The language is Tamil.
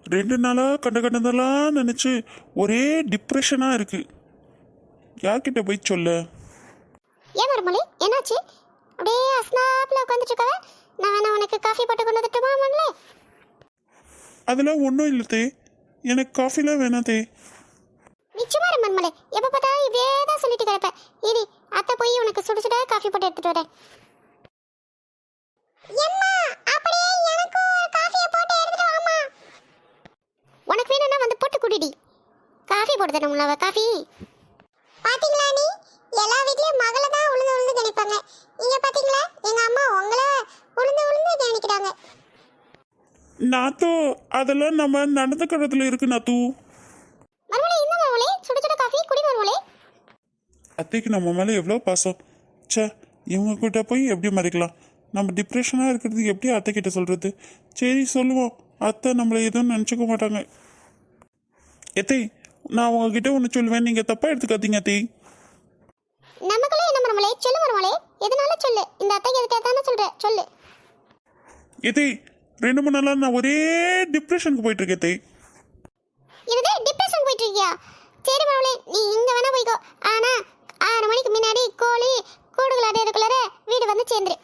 2 நாளாக கண்டதெல்லாம் நினச்சி ஒரே டிப்ரெஷனாக இருக்குது. யார்கிட்ட போய் சொல்ல? ஏன் மருமலை என்னாச்சு? அப்படியே அஸ்னாப்பில் உட்காந்துட்டு இருக்கவ. நான் வேணா உனக்கு காஃபி போட்டு கொண்டு வந்துட்டுமா மகளே? அதெல்லாம் ஒன்றும் இல்லை தே, எனக்கு காஃபிலாம் வேணாம் தே. நிச்சயமா மருமலை, எப்போ பார்த்தாலும் இப்படியே தான் சொல்லிட்டு கிடப்பேன். இடி அத்தை போய் உனக்கு சுட சுட காஃபி போட்டு எடுத்துட்டு வரேன். உனக்கு வேணும்னா வந்து போட்டு குடிடி. காஃபி போட்டு தரணும்ல காஃபி. பாத்தீங்களா நீ, எல்லா வீட்லயும் மகளை தான் உளுந்து உளுந்து கணிப்பாங்க. இங்க பாத்தீங்களா எங்க அம்மா உங்களை உளுந்து உளுந்து கணிக்கிறாங்க. நாத்தோ அதெல்லாம் நம்ம நடந்துக்கிறதுல இருக்கு நாத்து. மருமலை இந்த மருமலை சுட சுட காஃபி குடி மருமலை. அத்தைக்கு நம்ம மேலே எவ்வளோ பாசம். சே, இவங்க கிட்ட போய் எப்படி மறைக்கலாம்? நம்ம டிப்ரெஷனாக இருக்கிறதுக்கு எப்படி அத்தை கிட்ட சொல்கிறது? சரி சொல்லுவோம், அத்தை நம்மளை எதுவும் நினச்சிக்க மாட்டாங்க. எத்தை, நான் உங்ககிட்ட ஒன்று சொல்லுவேன், நீங்கள் தப்பாக எடுத்துக்காதீங்க அத்தை. நமக்குள்ள என்ன மருமலை? சொல்லு மருமலை, எதனால சொல்லு. இந்த அத்தைக்கு எதுக்காக தானே சொல்கிறேன், சொல்லு. எத்தை, 2 3 நாளாக நான் ஒரே டிப்ரெஷனுக்கு போயிட்டுருக்கேன் எத்தை. இதுதே டிப்ரெஷன் போயிட்டு இருக்கியா? சரி மருமலை, நீ இங்க வேணா போய்க்கோ. ஆனா 6 மணிக்கு முன்னாடி கோழி கூடுகள் அடையிறதுக்குள்ளார வீடு வந்து சேர்ந்துரு.